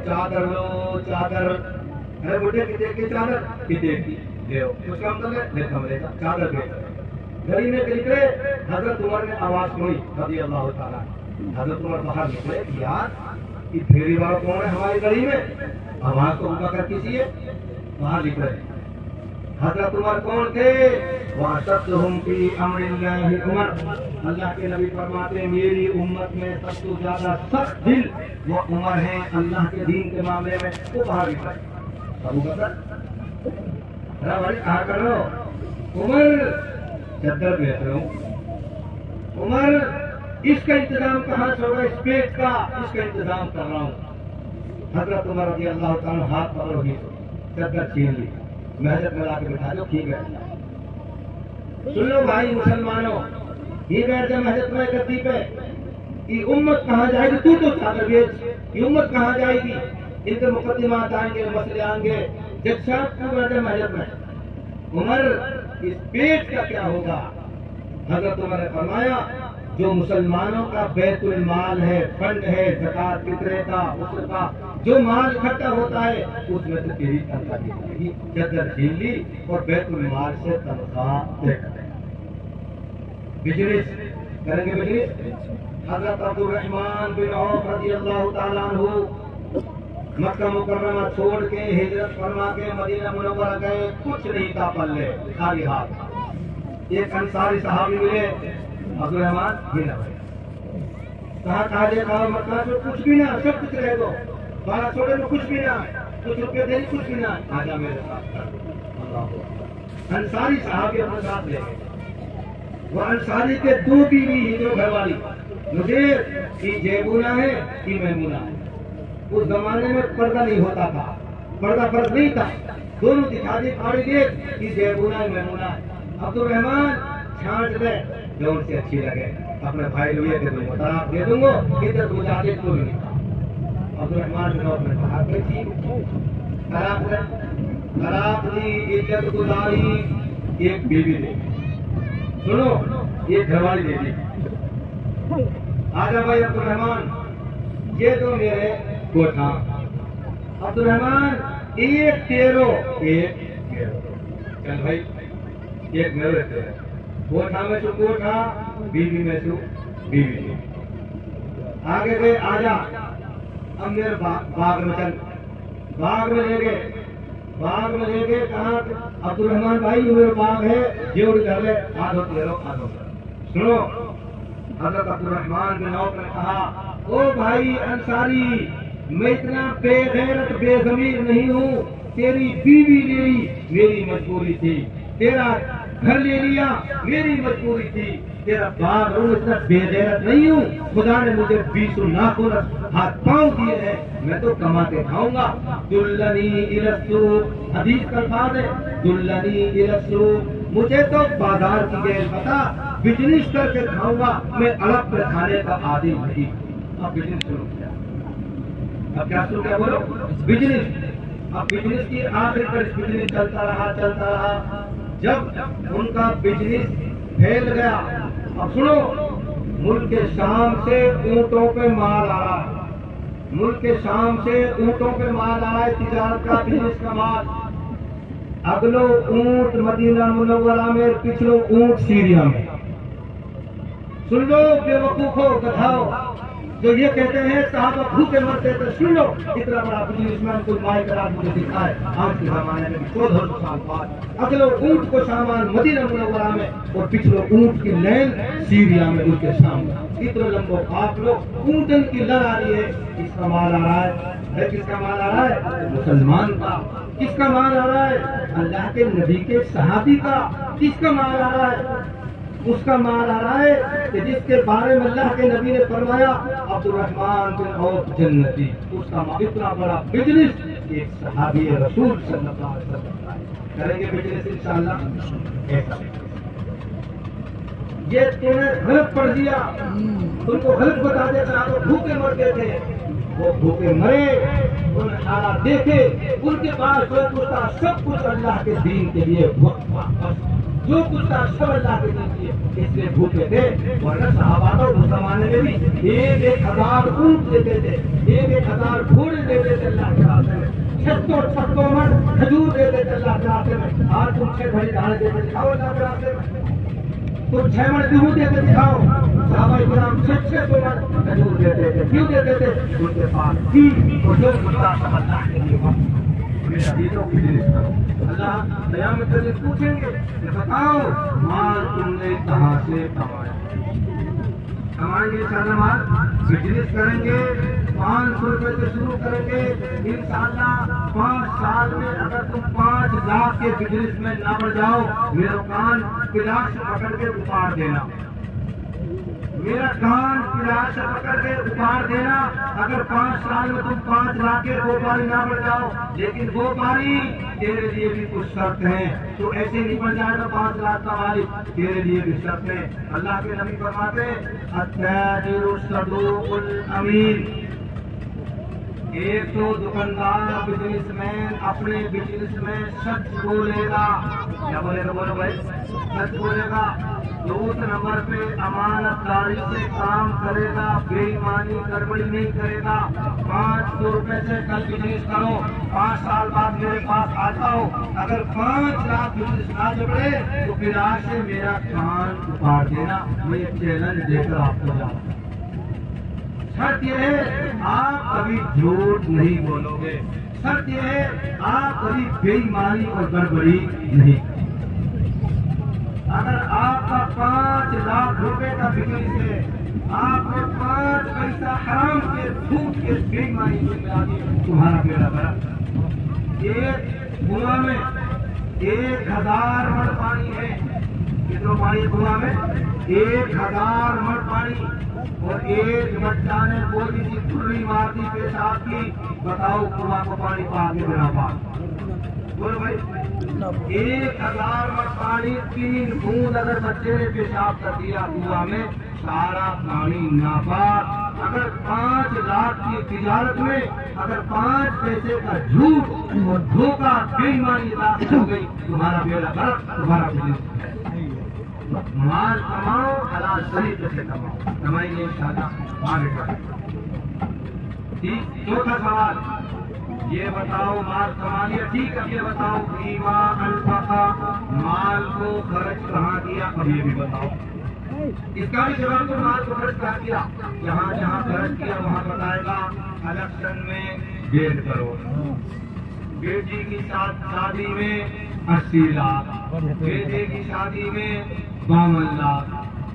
चादर लो चादर। अरे बुढ़े की देखी चादर की देखी ले कुछ काम कर ले कमरे का चादर दे। गली में निकले, हजरत उमर ने आवाज सुनी रज़ी अल्लाह ताला। हजरत उमर बाहर निकले, यार ये फेरी वाला कौन है हमारी गली में, आवाज तो उनका कर किसी है। बाहर निकले, हजरत उमर कौन थे? वाशद्दुहुम फी अम्रिल्लाहि उमर। अल्लाह के नबी फरमाते मेरी उम्मत में सबसे ज्यादा सख्त दिल वो उमर है अल्लाह के दीन के मामले में। वो बाहर निकले, अबू बकर अरे भाई कहा करो, उमर चद्दर बेच रहा हूँ, उमर इसका इंतजाम कहाँ छोड़ा, इस पेट का इसका इंतजाम कर रहा हूँ। हजरत उमर रज़ी अल्लाह ताला हाथ पकड़ो ही चद्दर छीन ली, महजत में लाके बिठा दो, ठीक है। सुन लो भाई मुसलमानों, ये बैठ जाए महजत में गद्दी पे, ये उम्मत कहाँ जाएगी? तू तो चादर बेच, ये उम्मत कहाँ जाएगी? इनके मुकदमात आएंगे, मसले आएंगे, जब साहब क्यों बैठ जाए महजत में? उमर इस पेट का क्या होगा? हजरत उमर ने फरमाया जो मुसलमानों का बैतुल माल है, फंड है, ज़कात फित्रे का, उसका जो माल इकट्ठा होता है उसमें से तेरी तनख्वाह दी जाएगी। चद्दर छीन ली और बैतुल माल से तनख्वाह देकर बिजनेस करेंगे। Business Hazrat Abdul Rahman bin of रज़ी अल्लाह ताला अन्हु मक्का मुकर्रमा छोड़ के हिजरत फरमा के मदीना मुनव्वरा गए, कुछ नहीं था पल्ले, खाली हाथ। एक अंसारी सहाबी मिले, अब्दुल रहमान गिना भाई कहा कहा देखा मक्का से कुछ भी ना, सब कुछ रह दो, बारह छोड़े में कुछ भी ना, कुछ रुपये दे कुछ भी ना, आजा मेरे साथ। अंसारी सहाबी अपने साथ ले गए। वो अंसारी के दो बीवी ही, दो घरवाली, मुझे कि जेबूना है कि मैमूना है। उस जमाने में पर्दा नहीं होता था, पर्दा फर्क नहीं था, दोनों दिखा दी फाड़ी दे कि जेबूना है मैमूना है। अब्दुल रहमान छांट ले जो उनसे अच्छी लगे, अपने भाई लोग दे दूंगा, तलाक दे दूंगा, इधर गुजारे को नहीं। अब्दुल रहमान ने अपने कहा तलाक दी, इज्जत गुजारी, एक बीवी दे, सुनो एक घरवाली दे दी। आजा भाई अब्दुल रहमान, ये तो मेरे कोठा। अब्दुल रहमान एक तेरो, एक चल भाई एक मेरे तेरे, कोठा में तो कोठा, बीवी में तो बीवी। आगे गए, आजा अब मेरे बाग में चल, बाग में ले गए, बाग में ले गए। कहा अब्दुल रहमान भाई ये मेरा बाग है, जेवर कर ले, आधो तेरो आधो। सुनो हजरत अब्दुल रहमान बिन औफ ने कहा, ओ भाई अंसारी, मैं इतना बेगैरत बेज़मीर नहीं हूँ, तेरी बीवी ले ली मेरी मजबूरी थी, तेरा घर ले लिया मेरी मजबूरी थी, तेरा बाग हूँ, इतना बेगैरत नहीं हूँ। खुदा ने मुझे 20 नाखून हाथ पांव दिए हैं, मैं तो कमा के खाऊंगा। दुल्लनी इलस्सूक, हदीस का अल्फाज है, दुल्लनी इलस्सूक, मुझे तो बाजार की गैर पता, बिजनेस करके खाऊंगा, मैं अलग पे खाने का आदी नहीं। अब बिजनेस शुरू किया, अब क्या शुरू किया बोलो? बिजनेस। अब बिजनेस की आखिर पर बिजनेस चलता रहा। जब उनका बिजनेस फैल गया, अब सुनो, मुल्क के शाम से ऊंटों पे माल आ रहा है, मुल्क के शाम से ऊंटों पे माल आ रहा है, तिजारत का, बिजनेस का माल। अगलो ऊंट मदीना मुनव्वरा में, पिछलो ऊंट सीरिया में। सुन लो बेवकूफो, गधाओ जो ये कहते हैं साहब भूखे मरते, तो सुन लो इतना बड़ा बिजनेसमैन कोई माई का राज मुझे दिखाए। आज के जमाने में 1400 साल बाद अगलो ऊंट को सामान मदीना मुनव्वरा में और पिछलो ऊंट की लैन सीरिया में, उनके सामने इतना लंबो आप लोग ऊंटन की लड़ आ रही है। किसका माल आ रहा है? किसका माल आ रहा है? मुसलमान का। किसका माल आ रहा है? अल्लाह के नबी के सहाबी का। किसका माल आ रहा है? उसका माल आ रहा है कि जिसके बारे में अल्लाह के नबी ने फरमाया अब्दुल रहमान बिन औफ जन्नती, उसका इतना बड़ा बिजनेस एक सहाबी रसूल सल्लल्लाहु अलैहि वसल्लम करेंगे बिजनेस इंशाअल्लाह। ये तूने गलत पढ़ दिया, तुमको गलत बता देता, तो भूखे मरते थे, वो भूखे मरे, उन्हें हालात देखे, उनके पास जो कुछ था सब कुछ अल्लाह के दीन के लिए, जो कुछ था सब अल्लाह के दीन के लिए। इसलिए भूखे थे। वरना सहाबा तो उस जमाने में भी 1,000 ऊंट देते थे, 1,000 घोड़े देते थे अल्लाह के रास्ते में, 600 मन खजूर देते थे अल्लाह के रास्ते में। आज तुम 6 भरी दाने देते दिखाओ अल्लाह के रास्ते में, तुम 6 मन गेहूं देते दिखाओ। सहाबा इकराम 600 मन खजूर देते थे। क्यों देते थे? उनके पास थी तो जो मुद्दा समझना के लिए मेरा दीदों की जिनिस करो। अल्लाह क़यामत के दिन पूछेंगे कि बताओ माल तुमने कहाँ से कमाया? कमाएंगे इंशाअल्लाह, माल बिजनेस करेंगे, 500 रुपए से शुरू करेंगे इंशाअल्लाह। 5 साल में अगर तुम 5 लाख के बिजनेस में ना बढ़ जाओ, मेरा कान पिलाश से पकड़ के उतार देना, मेरा कान पिलाश से पकड़ के उतार देना। अगर 5 साल में तुम 5 लाख के व्यापारी ना बढ़ जाओ, लेकिन व्यापारी तेरे लिए भी कुछ शर्त है, तो ऐसे नहीं बन जाएगा 5 लाख का मालिक, तेरे लिए भी शर्त है। अल्लाह के नबी फरमाते अत्ताजिरु सदूकुल अमीन, एक तो दुकानदार बिजनेसमैन अपने बिजनेस में सच बोलेगा, क्या बोलेगा? बोलो भाई, सच बोलेगा। दूसरे नंबर पे अमानतदारी से काम करेगा, बेईमानी गड़बड़ी नहीं करेगा। 500 रुपए से कल बिजनेस करो, 5 साल बाद मेरे पास आ जाओ। अगर 5 लाख बिजनेस ना जुड़े तो फिर आज से मेरा कान उतार देना। मैं चैलेंज देकर आपको जाऊँ। शर्त यह है आप कभी झूठ नहीं बोलोगे, शर्त यह है आप कभी बेईमानी और गड़बड़ी नहीं। अगर आपका 5 लाख रुपए का बिजनेस है, आपने 5 पैसा हराम के झूठ के बेईमानी से मिला दी, तुम्हारा बेड़ा गर्क। एक कुआं में 1,000 मण पानी है, कितना पानी कुआं में? 1,000 मण पानी। और एक बच्चा ने कोई सी खुर्री मार दी पेशाब की, बताओ कुआं को पानी पाके बिना पाक? बोलो भाई, 1,000 मण पानी, 3 बूंद अगर बच्चे ने पेशाब कर दिया कुआं में, सारा पानी नापाक। अगर 5 लाख की तिजारत में अगर 5 पैसे का झूठ और धोखा बेईमानी दाखिल हो गई, तुम्हारा बेड़ा गर्क, तुम्हारा बिजनेस। माल कमाओ, हलाल तरीके से कमाओ, कमाएंगे इंशाअल्लाह आगे बढ़ेंगे। ठीक, चौथा सवाल ये बताओ, माल कमा लिया, ठीक है, ये बताओ फीमा अनफका, माल को खर्च कहाँ किया? अब ये भी बताओ, इसका भी जवाब तो माल को खर्च कहाँ किया? जहाँ जहाँ खर्च किया वहाँ बताएगा। इलेक्शन में 1.5 करोड़, बेटी की शादी में 80 लाख, बेटे की शादी में 52 लाख,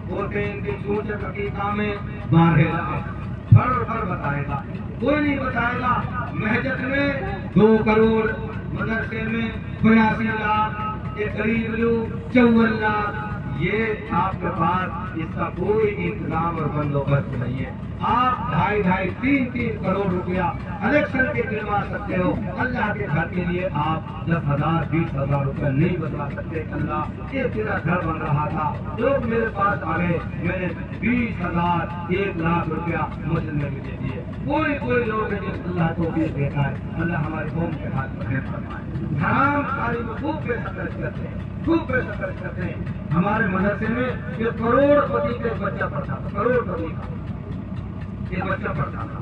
पोते इनकी चूच हकीका में 12 लाख। फर बताएगा, कोई नहीं बताएगा। महजत में 2 करोड़, मदरसे में 82 लाख, एक गरीब लोग 54 लाख। ये आपके पास इसका कोई इंतजाम और बंदोबस्त नहीं है। आप 2.5, 3 करोड़ रुपया इलेक्शन के गिरवा सकते हो, अल्लाह के घर के लिए आप 10,000, 20,000 रुपया नहीं बदला सकते। अल्लाह ये तेरा घर बन रहा था, लोग मेरे पास आ गए, मैंने 20,000, 1 लाख रुपया मुस्लिम में दे दिए। कोई लोग है जिस अल्लाह को भी देता है, अल्लाह हमारे कौम के हाथ में फरमाए। हराम खाली में खूब पैसा खर्च करते हैं, खूब पैसा खर्च करते हैं। हमारे मदरसे में ये करोड़पति का बच्चा पढ़ता था, करोड़पति का एक बच्चा पढ़ता था।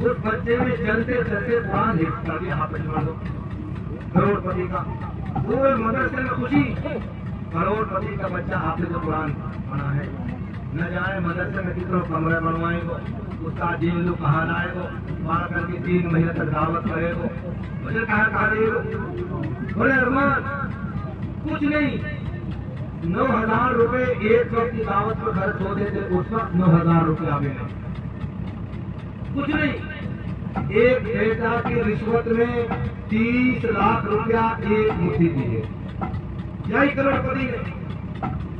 उस बच्चे में चलते चलते कुरान हिफ्ज़ कर दिया, हाफिज़ बन लो। करोड़पति का पूरे मदरसे में खुशी, करोड़पति का बच्चा हाफिज़ कुरान बना है। न जाने मदरसे में कितने कमरे बनवाएंगे, उस्ताद जी लोग कहाँ लाएगो, वहाँ करके 3 महीने तक दावत करेगो, मुझे कहाँ देगा? बोले अरमान कुछ नहीं, 9,000 रुपए एक वक्त की दावत पर खर्च हो देते, उस वक्त 9,000 रुपया भी नहीं, कुछ नहीं। एक बेटा की रिश्वत में 30 लाख रुपया एक मुट्ठी दी है, यही करोड़पति ने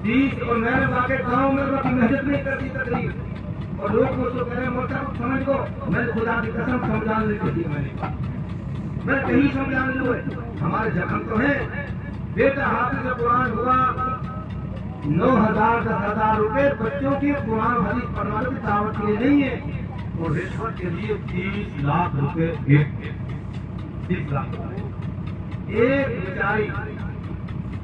30। और मैंने वाकई गाँव में मेहनत नहीं करती तकरीर, और लोग मुझको कह रहे मोटा समझ को, मैंने खुदा की कसम समझाने के लिए मैं कहीं समझाने लूँ, हमारे जख्म तो है। बेटा हाफिज़ कुरान हुआ, 9,000, 10,000 रुपए बच्चों की कुरान हदीस पढ़वाने की दावत के लिए नहीं है, और रिश्वत के लिए 30 लाख रुपए, 30 लाख रुपए। एक बेचारी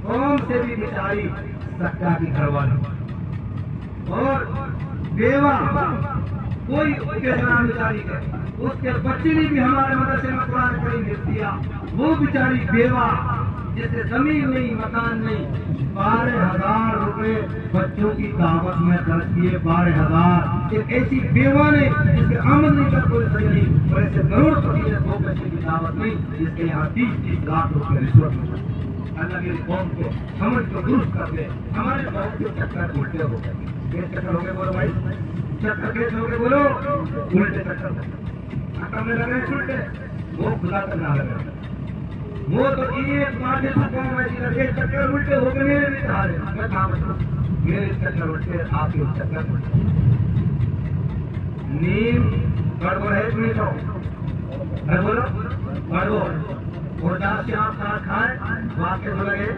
कौम से भी बेचारी सत्ता की घरवाली, और बेवा कोई बेचारी है, उसके बच्चे ने भी हमारे मदरसे में कुरान करीम लिख दिया। वो बेचारी बेवा जिसे जमीन नहीं, मकान नहीं, 12,000 रुपए बच्चों की दावत में खर्च किए। 12,000 एक ऐसी बेवा ने जिसके आमदनी का कोई सही नहीं, और ऐसे करोड़पति ने 2 पैसे की दावत नहीं जिसके यहाँ 30-30 लाख रुपए रिश्वत में। अल्लाह मेरी कौम को समझ को दुरुस्त कर दे। हमारे बहुत से चक्कर उल्टे हो गए। ये चक्कर हो गए बोलो भाई, चक्कर कैसे हो गए बोलो? उल्टे चक्कर में लगे उल्टे, वो खुदा करना लगे। वो तो एक बात है, चक्कर उल्टे हो गए मेरे भी हारे, मेरे चक्कर उल्टे, आपके चक्कर उल्टे। नीम गड़बड़ है तुम्हें तो बोलो गड़बड़, और जहाँ से आप साथ खाए वहाँ कैसे लगे?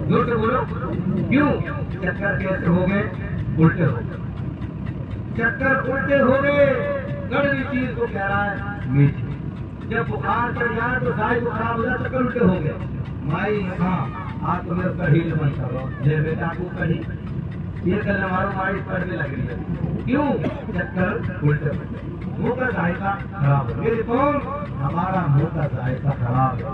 जोर से बोलो क्यों? चक्कर कैसे हो गए? उल्टे हो गए। चक्कर उल्टे हो गए। कड़वी चीज को कह रहा है मीठी। जब बुखार चढ़ जाए तो गाय को खराब हो जाए, चक्कर उल्टे हो गए। माई हाँ आज तो मेरे कढ़ी बन करो, जय बेटा को कढ़ी ये करने वालों माई पढ़ने लग रही है। क्यों? चक्कर उल्टे हो गए। मुंह का जायका खराब है। मेरे कौन? हमारा मुंह का जायका खराब है।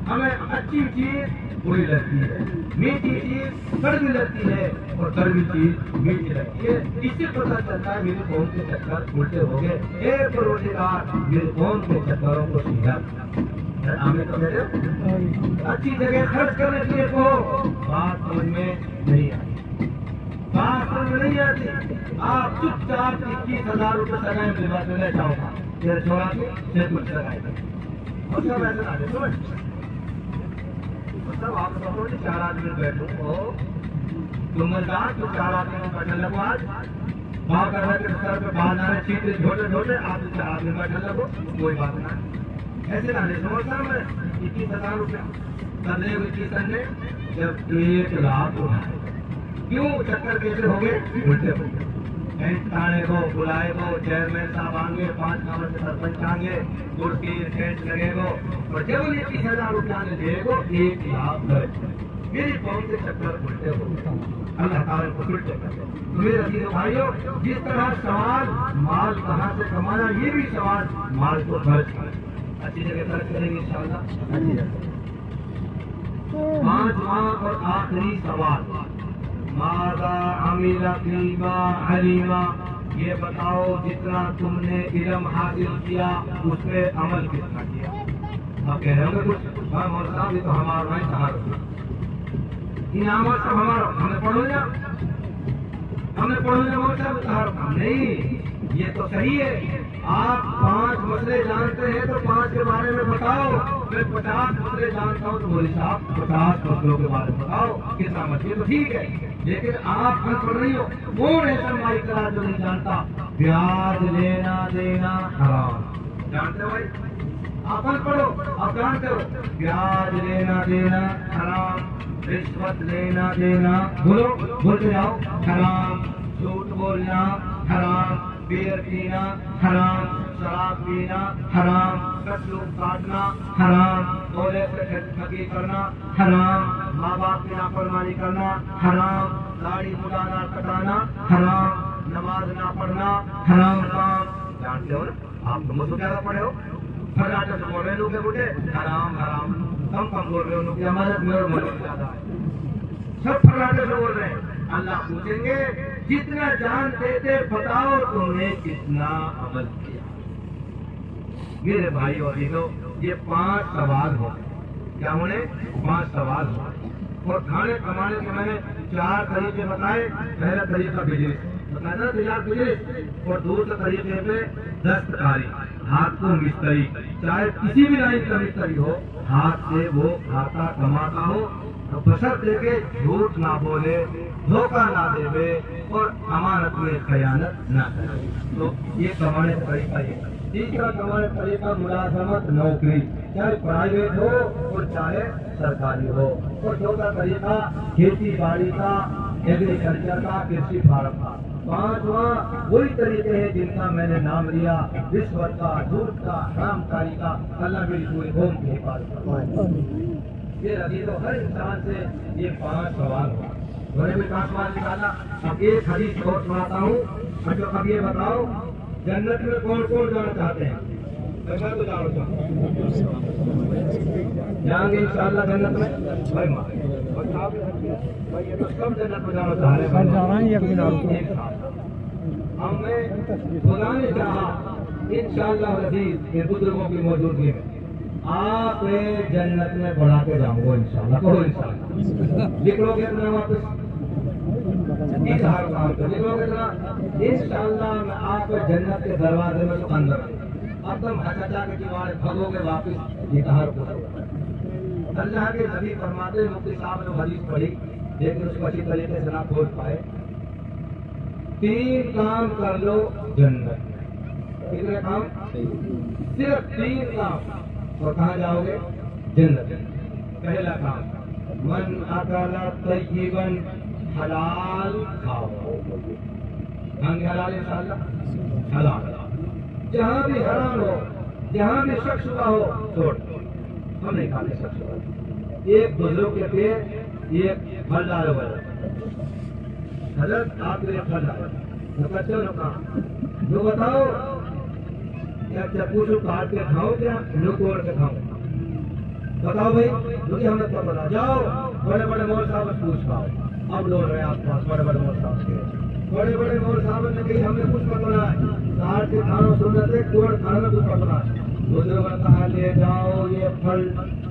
हमें अच्छी चीज बुरी लगती है, मीठी चीज कड़वी लगती है, और कड़वी चीज मीठी लगती है। इससे पता चलता है मेरे कौन के चक्कर उल्टे हो गए। एक रोजेदार मेरे कौन के चक्करों को सीधा हमें तो मेरे अच्छी जगह खर्च करने के लिए को बात समझ में नहीं आई, बात समझ नहीं आती। आप चुपचाप 21,000 रुपये सगाई विवाह में ले जाओगा, फिर छोड़ा के कुछ लगाएगा और सब ऐसे ना दे। सब आप कहो 4 आदमी बैठो हो, तुम तो 4 आदमी बैठने लगो। आज वहाँ कर रहे सर पे बाल आ रहे, चीते छोटे छोटे, आप 4 आदमी बैठने लगो, कोई बात ना। ऐसे ना समझता मैं 21,000 रुपया कर ले किसान ने जब 1 लाख उठाए। क्यों? चक्कर कैसे हो गए? उल्टे हो गए। थाने को बुलाए को, चेयरमैन साहब आएंगे, 5 गाँव से सरपंच आएंगे, कुर्सी टेंट लगेगो, और जब 21,000 रुपया ने देगो 1 लाख मेरी कौन से चक्कर उल्टे हो गए। अल्लाह ताला को उल्टे कर दे। तो मेरे अजीज भाइयों, जिस तरह सवाल माल कहाँ से कमाना, ये भी सवाल माल को खर्च अच्छी जगह खर्च करेंगे इंशाअल्लाह। अच्छी जगह 5वां और आखिरी सवाल, मादा अमीला कीमा हलीमा, ये बताओ जितना तुमने इल्म हासिल किया उस पर अमल कितना किया? आप कह रहे होंगे कुछ, हाँ मौलवी साहब ये तो हमारा नहीं, कहा इनाम सब हमारा, हमने पढ़ो ना, हमने पढ़ो ना मौलवी साहब नहीं, ये तो सही है। आप 5 मसले जानते हैं तो 5 के बारे में बताओ। मैं 50 मसले जानता हूँ तो मौलवी साहब 50 मसलों के बारे में बताओ, कितना मसले तो ठीक है, लेकिन आप अनपढ़ नहीं हो। कौन ऐसा माई करा जो नहीं जानता ब्याज लेना देना हराम? जानते हो भाई? आप अनपढ़ हो, आप जानते हो ब्याज लेना देना हराम, रिश्वत लेना देना, बोलो बोलते जाओ, हराम। झूठ बोलना हराम, बियर पीना हराम, शराब पीना हराम, कत्ल काटना हराम, बोले से ठगी करना हराम, माँ बाप की नाफरमानी करना हराम, दाढ़ी मुड़ाना कटाना हराम, नमाज ना पढ़ना हराम काम। जानते हो ना, आप तो मुझसे ज्यादा पढ़े हो, फटाटे से बोल रहे लोग बुढ़े हराम हराम, कम बोल रहे हो लोग, हमारे ज्यादा है, सब फटाटे से बोल रहे हैं। अल्लाह पूछेंगे जितना जानते थे बताओ तुमने कितना अमल किया? मेरे भाई और बहनों, ये 5 सवाल हो, क्या होने? 5 सवाल हो। और खाने कमाने के मैंने 4 तरीके बताए। पहला तरीका बिजनेस बताया, तैयार बिजनेस, और दूसरे तरीके पे दस्तकारी, हाथ को मिस्त्री, चाहे किसी भी लाइन का मिस्त्री हो, हाथ से वो खाता कमाता हो, तो बशर देके झूठ ना बोले, धोखा ना देवे, और अमानत में खयानत ना करे। तो ये कमाने का तरीका ये। तीसरा कमाने का तरीका मुलाजमत, नौकरी, चाहे प्राइवेट हो और चाहे सरकारी हो। और चौथा तरीका खेती बाड़ी का, एग्रीकल्चर का, कृषि फार्म का। 5वां वही तरीके हैं जिनका मैंने नाम लिया, रिश्वत का, झूठ का, हरामकारी का। अल्लाह मेरी पूरी कौम की हिफाजत फरमाए। ये अजीजों, हर इंसान से ये 5 सवाल हुआ। बड़े में आसमान निकाला। अब एक हदीस और सुनाता हूँ। अच्छा अब ये बताओ जन्नत में कौन कौन जाना चाहते हैं? मैं तो जाना चाहता हूँ। जाएंगे इंशाअल्लाह जन्नत में भाई ये तो सब जन्नत में जाना चाह रहे हैं। हमें खुदा ने चाहा इंशाअल्लाह अज़ीज़ ये बुजुर्गों की मौजूदगी में आप जन्नत में बढ़ा के जाऊंगा इंशाअल्लाह। कहो इंशाअल्लाह। लिख लोगे इतना वापस इजहार काम कर लिख लोगे इतना इंशाअल्लाह मैं आप जन्नत के दरवाजे में तो अंदर अब तुम हचा के दीवार भगोगे वापिस इजहार को। अल्लाह के नबी फरमाते मुफ्ती साहब ने हदीस पढ़ी लेकिन उसको अच्छी तरीके से ना खोल पाए। 3 काम कर लो जन्नत में। कितने काम? सिर्फ 3 काम और कहाँ जाओगे? जन्नत। पहला काम मन अकला तय्यिबन हलाल खाओ। खाएंगे हलाल इंशाअल्लाह। हलाल जहाँ भी हराम हो जहाँ भी शक शुबा हो छोड़ हम नहीं खाते शक शुबा। एक बुजुर्ग के पेड़ एक फल डालो हजरत आपके लिए फल डालो तो बच्चों ने कहा जो बताओ क्या चक्कू से काट के खाओ क्या तोड़ के खाओ? बताओ भाई मुझे हमें तो बता जाओ। बड़े बड़े मौल साहब से पूछ पाओ। अब लोग रहे आसपास बड़े बड़े मौल साहब के बड़े बड़े मौल साहब ने कही हमें कुछ पता है काट के खाना सुनते तोड़ खाने में कुछ पता है। बुजुर्ग ने कहा ले जाओ ये फल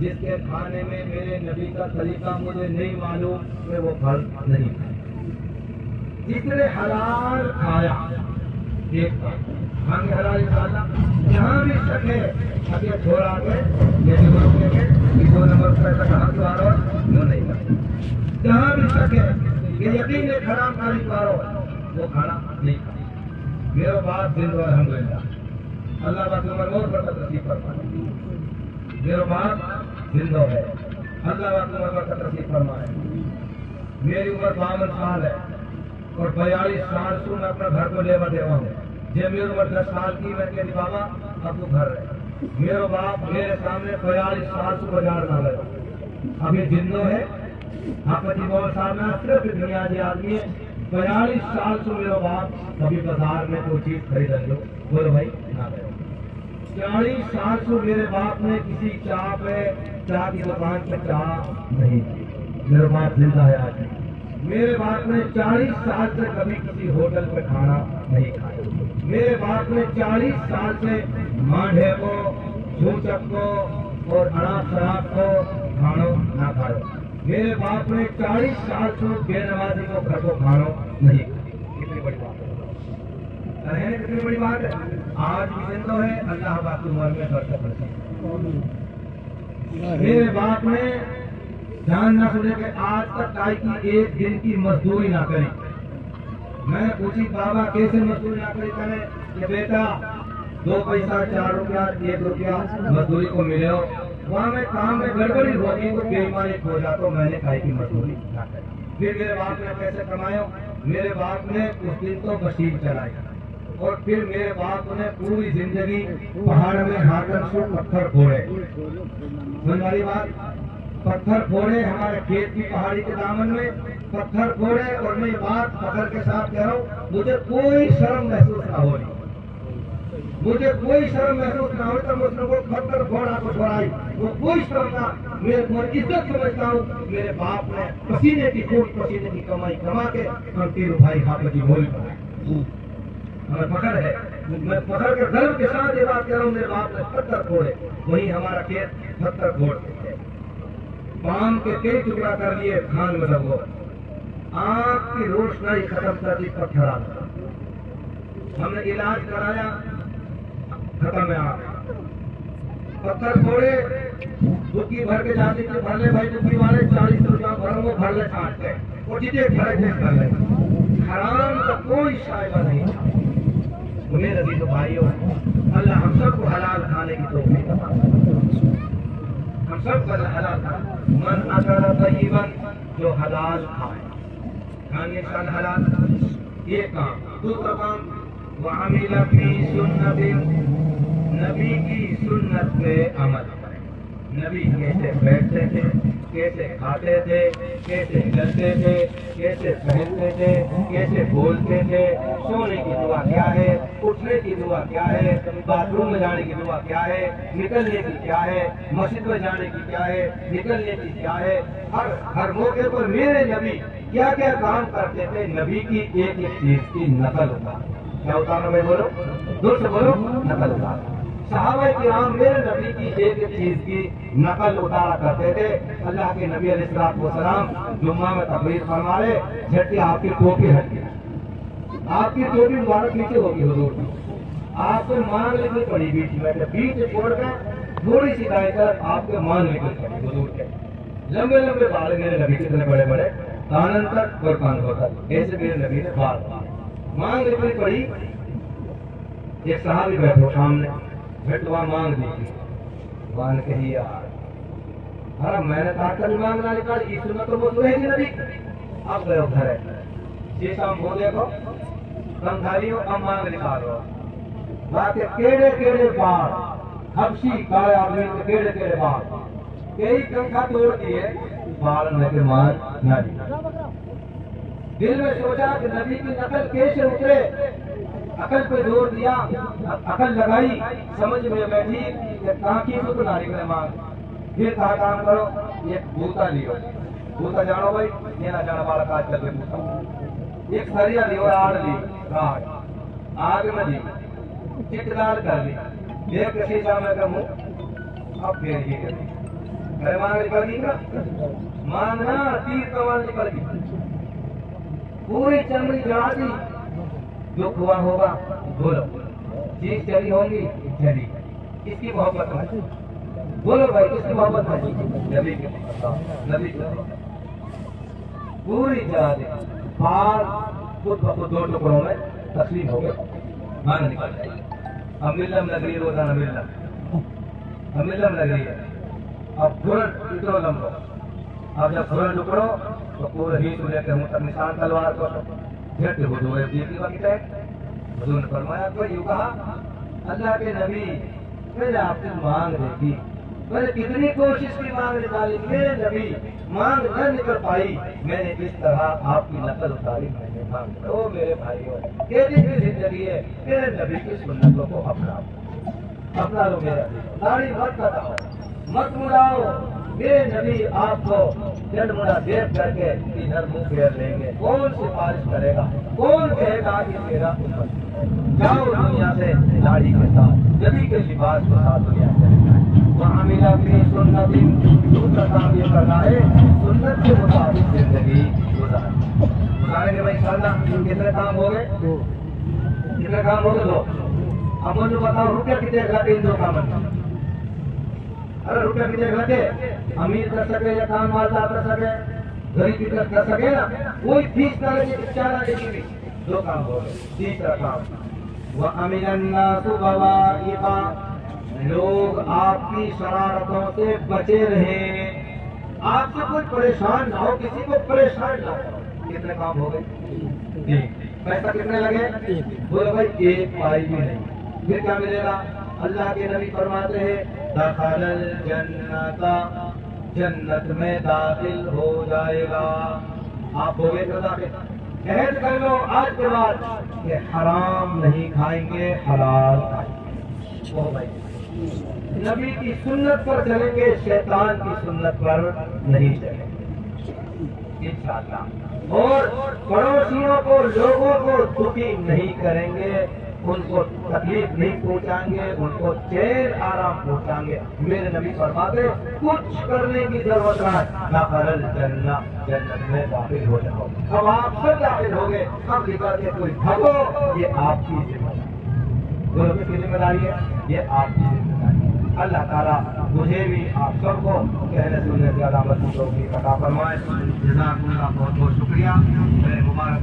जिसके खाने में मेरे नबी का तरीका मुझे नहीं मालूम मैं वो फल नहीं खाया। जिसने हलाल खाया एक खाएंगे हलाल इंशाअल्लाह। जहाँ भी शक है अभी छोड़ा के ये रोकेंगे 2 नंबर पैसा कहाँ से आ रहा है वो नहीं करते। जहाँ भी शक है ये यकीन है हराम खाने खा रहा वो खाना नहीं खाना। मेरा बात दिन दो अल्हम्दुलिल्लाह अल्लाह बात उम्र और बरकत नसीब फरमाए। मेरा बात जिंदा है अल्लाह बात उम्र बरकत नसीब फरमाए। मेरी उम्र 52 साल है और 42 साल से मैं अपने घर को लेवा देवा हूँ। जब मेरी उम्र 10 साल की मैं कहती बाबा अब तो घर है। मेरा बाप मेरे सामने 42 साल से बाजार ना लगा अभी जिंदो है। आप बहुत सामने सिर्फ दुनिया के आदमी है। 42 साल से मेरा बाप कभी बाजार में कोई चीज खरीद लो बोलो भाई ना गए। 40 साल से मेरे बाप ने किसी चाह की दुकान पे चाह नहीं की। मेरा बाप जिंदा है आज। मेरे बाप ने 40 साल से कभी किसी होटल पे खाना नहीं खाया। मेरे बाप ने 40 साल से मांझे को सूचक को और अनाज शराब को खानो ना खाओ। मेरे बाप ने 40 साल से बेनमाजी को घर को खानो नहीं खाया। कितनी बड़ी बात है कितनी बड़ी बात है। आज भी दिन तो है अल्लाह बाप की उम्र में बरकत रखे। मेरे बाप ने ध्यान न सुने के आज तक गाय की एक दिन की मजदूरी ना करी। मैंने पूछी बाबा कैसे मजदूरी ना करी? मैंने कि बेटा 2 पैसा 4 रुपया 1 रुपया मजदूरी को मिले हो वहाँ में काम में गड़बड़ी होगी तो बेईमानी हो जाता तो मैंने गाय की मजदूरी ना करी। फिर मेरे बाप ने पैसे कमाए। मेरे बाप ने उस दिन तो मशीन चलाई और फिर मेरे बाप ने पूरी जिंदगी पहाड़ में हाकर से पत्थर फोड़े। सुन वाली बात पत्थर फोड़े हमारे खेत की पहाड़ी के दामन में पत्थर फोड़े। और मैं बात पत्थर के साथ कह रहा हूँ मुझे कोई शर्म महसूस ना हो रही। मुझे कोई शर्म महसूस ना हो तो मुझे को पत्थर फोड़ा को छोड़ाई वो कोई शर्म ना। मैं इज्जत समझता हूँ मेरे बाप ने पसीने की खूब पसीने की कमाई कमा के हम 3 भाई खाते की बोली हमें पकड़ है। मैं पकड़ के गर्व के साथ ये बात कह रहा हूँ मेरे बाप ने पत्थर फोड़े वही हमारा खेत पत्थर फोड़ देते पाम के कई टुकड़ा कर लिए खान में लगो आँख की रोशनाई खत्म कर दी पत्थर आ। हमने इलाज कराया खत्म है आँख। पत्थर फोड़े बुकी भर के जाती थी भर ले भाई बुकी वाले 40 रुपया भर वो भर ले काट के और जितने भरे कर ले। हराम का कोई शायबा नहीं था। मेरे अभी तो भाइयों अल्लाह हम सबको हलाल खाने की तौफीक अता फरमाए। हम सब पर हलाल खाए। मन अकल तय्यिबन जो हलाल खाए खाने का हलाल ये काम। दूसरा काम वअमिल फी सुन्नतिन नबी की सुन्नत पे अमल करें। नबी कैसे बैठते थे, कैसे खाते थे, कैसे चलते थे, कैसे पहनते थे, कैसे बोलते थे, सोने की दुआ क्या है, उठने की दुआ क्या है, बाथरूम में जाने की दुआ क्या है, निकलने की क्या है, मस्जिद में जाने की क्या है, निकलने की क्या है। हर मौके पर मेरे नबी क्या क्या काम करते थे, नबी की एक एक चीज की नकल उतार। क्या उतारना भाई बोलो, दूर से बोलो, नकल उतार। सहाबा किराम मेरे नबी की एक एक चीज की नकल उतारा करते थे। अल्लाह के नबी अलैहिस्सलाम जुम्मा में तकरीर फरमा रहे, झटके आपकी टोपी हट गई, आपकी टोपी मुबारक नीचे होगी हुजूर की, आपको मांग निकल पड़ी बीच में, बीच छोड़कर थोड़ी सी दाएं तरफ आपके मांग निकल पड़ी हुजूर के। लंबे लंबे बाल मेरे नबी कितने बड़े बड़े, कानन तक और कान तक, ऐसे मेरे नबी ने बाल मांग निकली पड़ी। एक सहाबी बैठो सामने, भेटवा मांग दी, मान कही यार, अरे मैंने कहा कल मांग ना निकाली, इसमें तो वो सुनेगी नबी। अब गए घर है, शीशा हो देखो, कम खाली हो, अब मांग निकालो। बाकी केड़े केड़े बाल, हबशी काले आदमी के केड़े केड़े बाल, कई पंखा तोड़ दिए, बाल में के मान ना दी। दिल में सोचा कि नबी की नकल कैसे उतरे, अकल पे जोर दिया, अकल लगाई, समझ में बैठी कि कहाँ की सुख नारी का मांग। फिर कहा काम करो, एक बूता लियो, बूता जानो भाई, ये ना जाना बालक आज चल के बूता, एक सरिया लियो, आड़ ली, आग में ली, चिटदार कर ली, देख किसी सामने का मुंह, अब फिर ही करी, अरे मांग निकल गई ना, मांगना तीर कमान निकल गई, पूरी चमड़ी जला दी। जो हुआ होगा बोलो, चीज चली होगी चली, किसकी मोहब्बत है बोलो भाई, किसकी मोहब्बत है, नबी के, नबी के, पूरी जला दी। बाल खुद ब खुद 2 टुकड़ों में तस्लीम हो गए, मांग निकल गई। अब मिल्लम लग रही है, रोजाना मिल्लम, अब मिल्लम लग रही है। अब फुरन इतना लंबो, अब जब फुरन टुकड़ो तो पूरे ही लेकर मुंह तक निशान तलवार को झट हुजूर ने फरमाया, तो यूं कहा, अल्लाह के नबी मैंने आपसे मांग देखी, मैंने कितनी कोशिश की मांग निकाली, मेरे नबी मांग न निकल पाई, मैंने इस तरह आपकी नकल उतारी, मैंने मांग। ओ मेरे भाइयों, कैसी भी जिंदगी है, मेरे नबी की सुन्नतों को अपना लो, मेरा दाढ़ी मत कटाओ, मत मुड़ाओ, मेरे नबी आपको जन्मना देख करके इधर मुंह फेर लेंगे, कौन सिफारिश करेगा, कौन कहेगा कि मेरा उम्मत, जाओ दुनिया से दाढ़ी के साथ, नबी के लिबास के साथ दुनिया से, वहाँ मिला भी सुन्नत, दूसरा काम ये करना है, सुन्नत के मुताबिक जिंदगी गुजारेंगे भाई। इंशाअल्लाह कितने काम हो गए, कितने काम हो गए, 2। अब मुझे बताओ रुपया कितने लगे इन 2 कामों, अरे रुपया कितने लगे, अमीर कर सके या काम वाला कर सके, गरीब कर सके ना, कोई फीस ना लगे, 4 आने की भी 2 काम हो गए। तीसरा काम, वह अमीरन्नासु बवाइबा, लोग आपकी शरारतों से बचे रहे, आपसे कोई परेशान ना हो, किसी को परेशान ना हो। कितने काम हो गए, पैसा कितने लगे, बोले भाई 1 पाई भी नहीं। फिर क्या मिलेगा, अल्लाह के नबी फरमाते हैं, दखलल जन्नता, जन्नत में दाखिल हो जाएगा। आप हो गए तो दाखिल, कहत कर लो आज के बाद कि हराम नहीं खाएंगे, हलाल खाएंगे। ओ भाई, नबी की सुन्नत पर चलेंगे, शैतान की सुन्नत पर नहीं चलेंगे इंशाअल्लाह। और पड़ोसियों को, लोगों को दुखी नहीं करेंगे, उनको तकलीफ नहीं पहुंचाएंगे, उनको चैन आराम पहुंचाएंगे। मेरे नबी फरमाते, कुछ करने की जरूरत ना, दखलल जन्नत, जन्नत में दाखिल हो जाओ। अब आप सब दाखिल हो गए, अब निकल के कोई भागो, ये आपकी जिम्मेदारी, किसकी जिम्मेदारी है, ये आपकी जिम्मेदारी। अल्लाह ताला मुझे भी आप सबको कहने सुनने से अदामत की तौफीक अता फरमाए। जज़ाकुमुल्लाह, बहुत बहुत शुक्रिया। मेरे मुबारक